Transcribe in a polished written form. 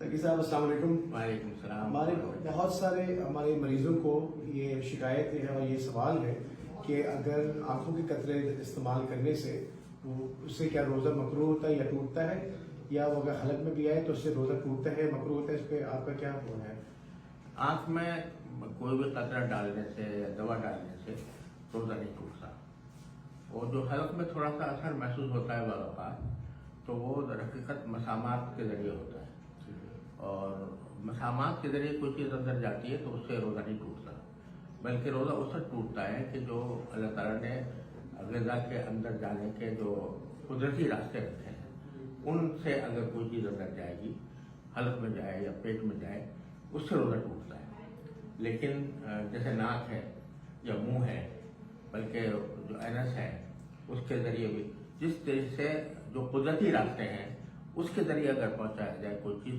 تقی صاحب السلام علیکم۔ وعلیکم السلام۔ ہمارے بہت سارے ہمارے مریضوں کو یہ شکایت ہے اور یہ سوال ہے کہ اگر آنکھوں کے قطرے استعمال کرنے سے اس سے کیا روزہ مکروہ ہوتا ہے یا ٹوٹتا ہے، یا وہ اگر حلق میں بھی آئے تو اس سے روزہ ٹوٹتا ہے مکروہ ہوتا ہے، اس پہ آپ کا کیا وہ ہے؟ آنکھ میں کوئی بھی قطرہ ڈالنے سے یا دوا ڈالنے سے روزہ نہیں ٹوٹتا، اور جو حلق میں تھوڑا سا اثر محسوس ہوتا ہے بعض اوقات تو وہ در حقیقت مسامات کے ذریعے ہوتا ہے، اور مسامات کے ذریعے کوئی چیز اندر جاتی ہے تو اس سے روزہ نہیں ٹوٹتا، بلکہ روزہ اس سے ٹوٹتا ہے کہ جو اللہ تعالیٰ نے غذا کے اندر جانے کے جو قدرتی راستے رکھے ہیں ان سے اگر کوئی چیز اندر جائے گی، حلق میں جائے یا پیٹ میں جائے، اس سے روزہ ٹوٹتا ہے۔ لیکن جیسے ناک ہے یا منہ ہے، بلکہ جو اینس ہے اس کے ذریعے بھی جس طرح سے جو قدرتی راستے ہیں اس کے ذریعے اگر پہنچایا جائے کوئی چیز تو